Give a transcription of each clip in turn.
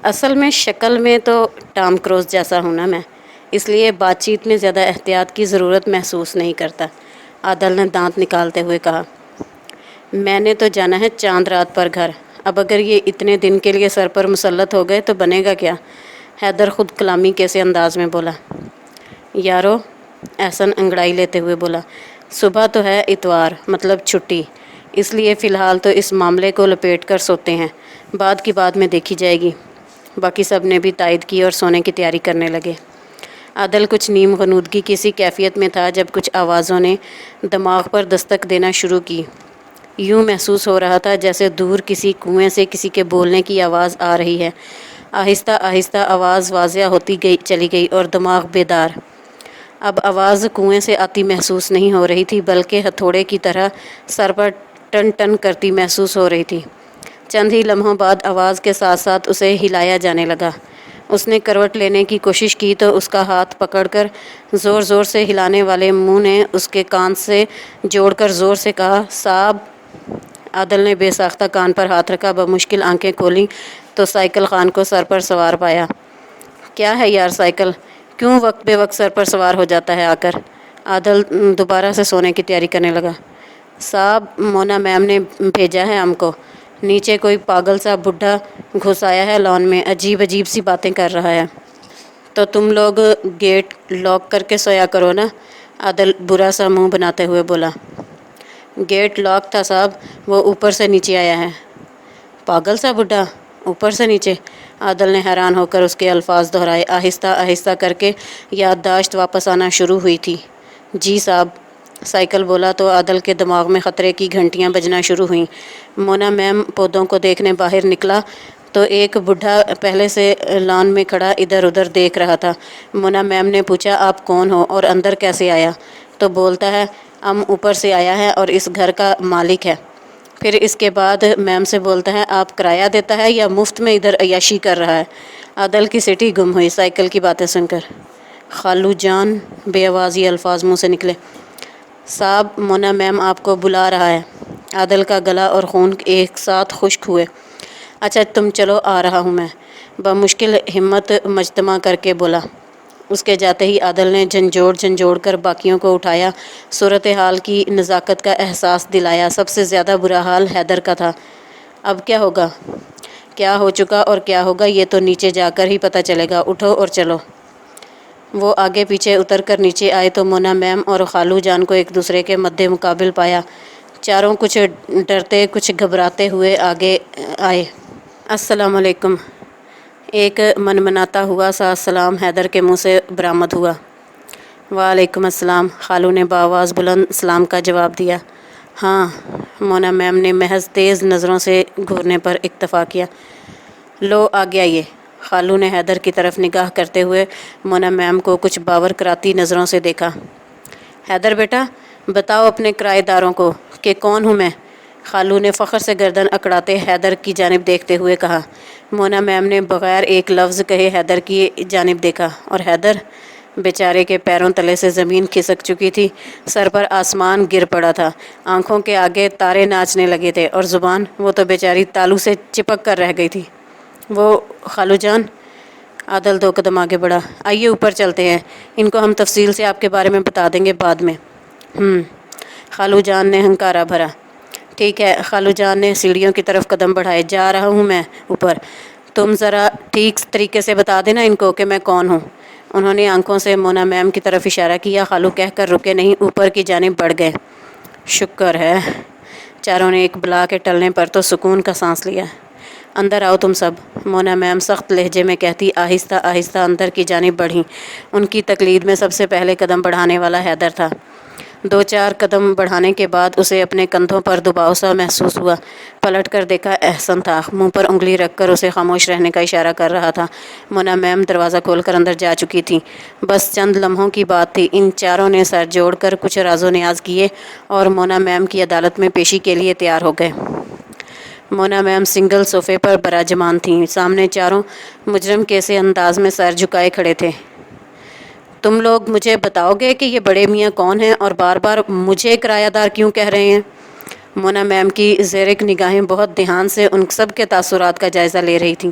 اصل میں شکل میں تو ٹام کروز جیسا ہوں نا میں، اس لیے بات چیت میں زیادہ احتیاط کی ضرورت محسوس نہیں کرتا، عادل نے دانت نکالتے ہوئے کہا۔ میں نے تو جانا ہے چاند رات پر گھر، اب اگر یہ اتنے دن کے لیے سر پر مسلط ہو گئے تو بنے گا کیا؟ حیدر خود کلامی کیسے انداز میں بولا۔ یارو، احسن انگڑائی لیتے ہوئے بولا، صبح تو ہے اتوار، مطلب چھٹی، اس لیے فی الحال تو اس معاملے کو لپیٹ کر سوتے ہیں، بعد کی بعد میں دیکھی جائے گی۔ باقی سب نے بھی تائید کی اور سونے کی تیاری کرنے لگے۔ عادل کچھ نیم غنودگی کی سی کیفیت میں تھا جب کچھ آوازوں نے دماغ پر دستک دینا شروع کی۔ یوں محسوس ہو رہا تھا جیسے دور کسی کنویں سے کسی کے بولنے کی آواز آ رہی ہے۔ آہستہ آہستہ آواز واضح ہوتی چلی گئی اور دماغ بیدار۔ اب آواز کنویں سے آتی محسوس نہیں ہو رہی تھی بلکہ ہتھوڑے کی طرح سر پر ٹن ٹن کرتی محسوس ہو رہی تھی۔ چند ہی لمحوں بعد آواز کے ساتھ ساتھ اسے ہلایا جانے لگا۔ اس نے کروٹ لینے کی کوشش کی تو اس کا ہاتھ پکڑ کر زور زور سے ہلانے والے منہ نے اس کے کان سے جوڑ کر زور سے کہا، صاحب۔ عادل نے بے ساختہ کان پر ہاتھ رکھا، بمشکل آنکھیں کھولیں تو سائیکل خان کو سر پر سوار پایا۔ کیا ہے یار سائیکل، کیوں وقت بے وقت سر پر سوار ہو جاتا ہے آ کر؟ عادل دوبارہ سے سونے کی تیاری کرنے لگا۔ صاحب، مونا میم نے بھیجا ہے ہم کو، نیچے کوئی پاگل سا بڈھا گھس آیا ہے لان میں، عجیب عجیب سی باتیں کر رہا ہے۔ تو تم لوگ گیٹ لاک کر کے سویا کرو نا، عادل برا سا منہ بناتے ہوئے بولا۔ گیٹ لاک تھا صاحب، وہ اوپر سے نیچے آیا ہے۔ پاگل سا بڈھا اوپر سے نیچے؟ عادل نے حیران ہو کر اس کے الفاظ دہرائے۔ آہستہ آہستہ کر کے یادداشت واپس آنا شروع ہوئی تھی۔ جی صاحب، سائیکل بولا تو عادل کے دماغ میں خطرے کی گھنٹیاں بجنا شروع ہوئیں۔ مونا میم پودوں کو دیکھنے باہر نکلا تو ایک بڈھا پہلے سے لان میں کھڑا ادھر ادھر دیکھ رہا تھا۔ مونا میم نے پوچھا، آپ کون ہو اور اندر کیسے آیا؟ تو بولتا ہے، ہم اوپر سے آیا ہے اور اس گھر کا مالک ہے۔ پھر اس کے بعد میم سے بولتا ہے، آپ کرایہ دیتا ہے یا مفت میں ادھر عیاشی کر رہا ہے؟ عادل کی سیٹی گم ہوئی سائیکل کی باتیں سن کر۔ خالو جان، بے آواز یہ الفاظ منہ سے نکلے۔ صاحب، مونا میم آپ کو بلا رہا ہے۔ عادل کا گلا اور خون ایک ساتھ خشک ہوئے۔ اچھا تم چلو، آ رہا ہوں میں، بمشکل ہمت مجتمع کر کے بولا۔ اس کے جاتے ہی عادل نے جھنجھوڑ کر باقیوں کو اٹھایا، صورتحال کی نزاکت کا احساس دلایا۔ سب سے زیادہ برا حال حیدر کا تھا۔ اب کیا ہوگا؟ کیا ہو چکا اور کیا ہوگا یہ تو نیچے جا کر ہی پتہ چلے گا، اٹھو اور چلو۔ وہ آگے پیچھے اتر کر نیچے آئے تو مونا میم اور خالو جان کو ایک دوسرے کے مد مقابل پایا۔ چاروں کچھ ڈرتے کچھ گھبراتے ہوئے آگے آئے۔ السلام علیکم۔ ایک منمناتا ہوا سا سلام حیدر کے منہ سے برآمد ہوا۔ وعلیکم السلام، خالو نے بآواز بلند سلام کا جواب دیا۔ ہاں، مونا میم نے محض تیز نظروں سے گھورنے پر اکتفا کیا۔ لو آگے آئیے۔ خالو نے حیدر کی طرف نگاہ کرتے ہوئے مونا میم کو کچھ باور کراتی نظروں سے دیکھا۔ حیدر بیٹا، بتاؤ اپنے کرایہ داروں کو کہ کون ہوں میں؟ خالو نے فخر سے گردن اکڑاتے حیدر کی جانب دیکھتے ہوئے کہا۔ مونا میم نے بغیر ایک لفظ کہے حیدر کی جانب دیکھا اور حیدر بیچارے کے پیروں تلے سے زمین کھسک چکی تھی، سر پر آسمان گر پڑا تھا، آنکھوں کے آگے تارے ناچنے لگے تھے اور زبان، وہ تو بیچاری تالو سے چپک کر رہ گئی تھی۔ وہ خالو جان، عادل دو قدم آگے بڑھا، آئیے اوپر چلتے ہیں، ان کو ہم تفصیل سے آپ کے بارے میں بتا دیں گے بعد میں۔ خالو جان نے ہنکارا بھرا۔ ٹھیک ہے۔ خالو جان نے سیڑھیوں کی طرف قدم بڑھائے۔ جا رہا ہوں میں اوپر، تم ذرا ٹھیک طریقے سے بتا دینا ان کو کہ میں کون ہوں۔ انہوں نے آنکھوں سے مونا میم کی طرف اشارہ کیا۔ خالو کہہ کر رکے نہیں، اوپر کی جانب بڑھ گئے۔ شکر ہے، چاروں نے ایک بلا کے ٹلنے پر تو سکون کا سانس لیا۔ اندر آؤ تم سب، مونا میم سخت لہجے میں کہتی آہستہ آہستہ اندر کی جانب بڑھیں۔ ان کی تقلید میں سب سے پہلے قدم بڑھانے والا حیدر تھا۔ دو چار قدم بڑھانے کے بعد اسے اپنے کندھوں پر دباؤ سا محسوس ہوا۔ پلٹ کر دیکھا، احسن تھا، منہ پر انگلی رکھ کر اسے خاموش رہنے کا اشارہ کر رہا تھا۔ مونا میم دروازہ کھول کر اندر جا چکی تھیں۔ بس چند لمحوں کی بات تھی، ان چاروں نے سر جوڑ کر کچھ راز و نیاز کیے اور مونا میم کی عدالت میں پیشی کے لیے تیار ہو گئے۔ مونا میم سنگل صوفے پر براجمان تھیں، سامنے چاروں مجرم کیسے انداز میں سر جھکائے کھڑے تھے۔ تم لوگ مجھے بتاؤ گے کہ یہ بڑے میاں کون ہیں اور بار بار مجھے کرایہ دار کیوں کہہ رہے ہیں؟ مونا میم کی زیرک نگاہیں بہت دھیان سے ان سب کے تاثرات کا جائزہ لے رہی تھیں۔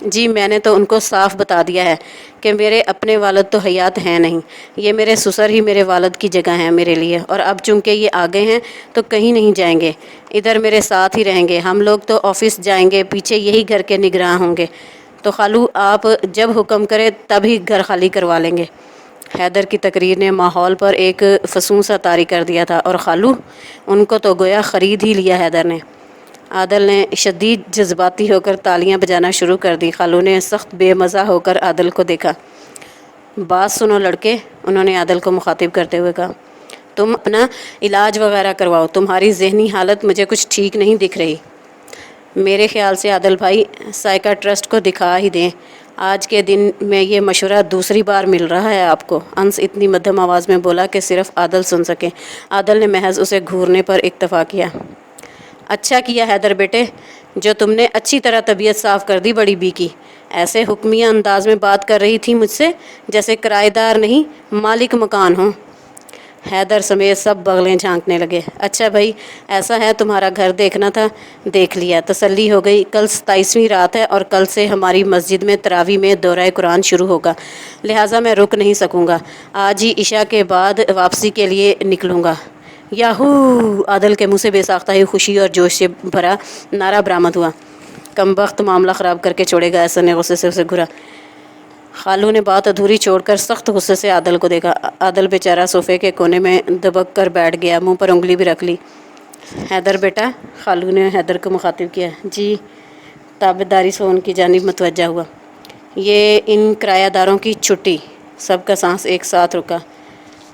جی میں نے تو ان کو صاف بتا دیا ہے کہ میرے اپنے والد تو حیات ہیں نہیں، یہ میرے سسر ہی میرے والد کی جگہ ہیں میرے لیے، اور اب چونکہ یہ آگے ہیں تو کہیں نہیں جائیں گے، ادھر میرے ساتھ ہی رہیں گے، ہم لوگ تو آفس جائیں گے، پیچھے یہی گھر کے نگراں ہوں گے، تو خالو آپ جب حکم کرے تب ہی گھر خالی کروا لیں گے۔ حیدر کی تقریر نے ماحول پر ایک فسون سا طاری کر دیا تھا، اور خالو ان کو تو گویا خرید ہی لیا حیدر نے۔ عادل نے شدید جذباتی ہو کر تالیاں بجانا شروع کر دی۔ خالو نے سخت بے مزہ ہو کر عادل کو دیکھا۔ بات سنو لڑکے، انہوں نے عادل کو مخاطب کرتے ہوئے کہا، تم اپنا علاج وغیرہ کرواؤ، تمہاری ذہنی حالت مجھے کچھ ٹھیک نہیں دکھ رہی۔ میرے خیال سے عادل بھائی سائیکاٹرسٹ کو دکھا ہی دیں، آج کے دن میں یہ مشورہ دوسری بار مل رہا ہے آپ کو، انس اتنی مدھم آواز میں بولا کہ صرف عادل سن سکے۔ عادل نے محض اسے گھورنے پر اکتفا کیا۔ اچھا کیا حیدر بیٹے جو تم نے اچھی طرح طبیعت صاف کر دی بڑی بی کی، ایسے حکمیہ انداز میں بات کر رہی تھی مجھ سے جیسے کرائے دار نہیں مالک مکان ہوں۔ حیدر سمیت سب بغلیں جھانکنے لگے۔ اچھا بھائی ایسا ہے تمہارا گھر دیکھنا تھا، دیکھ لیا، تسلی ہو گئی۔ کل 27ویں رات ہے اور کل سے ہماری مسجد میں تراویح میں دورہ قرآن شروع ہوگا، لہٰذا میں رک نہیں سکوں گا، آج ہی عشاء کے بعد واپسی کے لیے نکلوں گا۔ یاہو! عادل کے منہ سے بے ساختہ ہی خوشی اور جوش سے بھرا نعرہ برآمد ہوا۔ کم بخت معاملہ خراب کر کے چھوڑے گا، احسن نے غصے سے اسے گھورا۔ خالو نے بات ادھوری چھوڑ کر سخت غصے سے عادل کو دیکھا۔ عادل بیچارہ صوفے کے کونے میں دبک کر بیٹھ گیا، منہ پر انگلی بھی رکھ لی۔ حیدر بیٹا، خالو نے حیدر کو مخاطب کیا۔ جی، تابعداری سے ان کی جانب متوجہ ہوا۔ یہ ان کرایہ داروں کی چھٹی۔ سب کا سانس ایک ساتھ رکا۔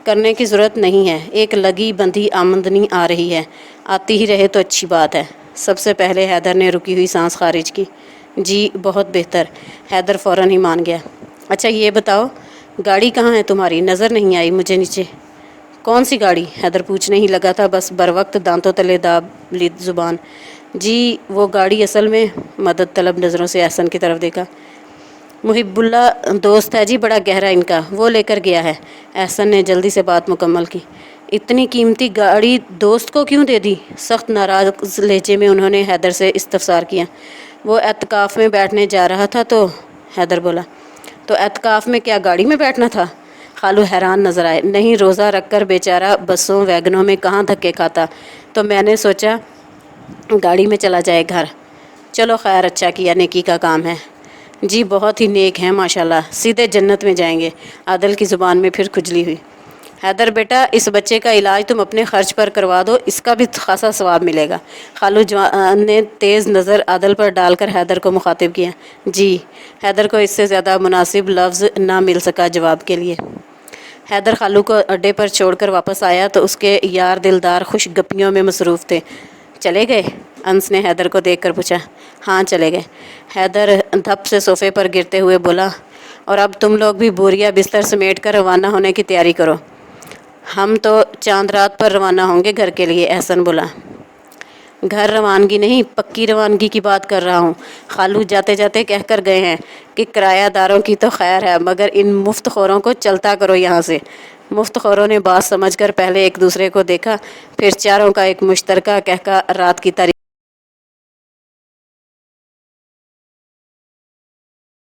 کرنے کی ضرورت نہیں ہے، ایک لگی بندھی آمدنی آ رہی ہے، آتی ہی رہے تو اچھی بات ہے۔ سب سے پہلے حیدر نے رکی ہوئی سانس خارج کی۔ جی بہت بہتر، حیدر فوراً ہی مان گیا۔ اچھا یہ بتاؤ گاڑی کہاں ہے تمہاری؟ نظر نہیں آئی مجھے نیچے۔ کون سی گاڑی؟ حیدر پوچھنے ہی لگا تھا، بس بروقت دانتوں تلے داب لی زبان۔ جی وہ گاڑی اصل میں، مدد طلب نظروں سے احسن کی طرف دیکھا۔ محب اللہ دوست ہے جی بڑا گہرا ان کا، وہ لے کر گیا ہے۔ احسن نے جلدی سے بات مکمل کی۔ اتنی قیمتی گاڑی دوست کو کیوں دے دی؟ سخت ناراض لہجے میں انہوں نے حیدر سے استفسار کیا۔ وہ اعتکاف میں بیٹھنے جا رہا تھا تو، حیدر بولا۔ تو اعتکاف میں کیا گاڑی میں بیٹھنا تھا؟ خالو حیران نظر آئے۔ نہیں، روزہ رکھ کر بیچارہ بسوں ویگنوں میں کہاں دھکے کھاتا، تو میں نے سوچا گاڑی میں چلا جائے گھر۔ چلو خیر، اچھا کیا، نیکی کا کام ہے۔ جی بہت ہی نیک ہیں ماشاءاللہ، سیدھے جنت میں جائیں گے۔ عادل کی زبان میں پھر کھجلی ہوئی۔ حیدر بیٹا اس بچے کا علاج تم اپنے خرچ پر کروا دو، اس کا بھی خاصا ثواب ملے گا۔ خالو جوان نے تیز نظر عادل پر ڈال کر حیدر کو مخاطب کیا۔ جی۔ حیدر کو اس سے زیادہ مناسب لفظ نہ مل سکا جواب کے لیے۔ حیدر خالو کو اڈے پر چھوڑ کر واپس آیا تو اس کے یار دلدار خوش گپیوں میں مصروف تھے۔ چلے گئے؟ انس نے حیدر کو دیکھ کر پوچھا۔ ہاں چلے گئے۔ حیدر دھپ سے صوفے پر گرتے ہوئے بولا، اور اب تم لوگ بھی بوریا بستر سمیٹ کر روانہ ہونے کی تیاری کرو۔ ہم تو چاند رات پر روانہ ہوں گے گھر کے لیے، احسن بولا۔ گھر روانگی نہیں، پکی روانگی کی بات کر رہا ہوں۔ خالو جاتے جاتے کہہ کر گئے ہیں کہ کرایہ داروں کی تو خیر ہے، مگر ان مفت خوروں کو چلتا کرو یہاں سے۔ مفت خوروں نے بات سمجھ کر پہلے ایک دوسرے کو دیکھا، پھر چاروں کا ایک مشترکہ کہہ کا رات کی تاریخ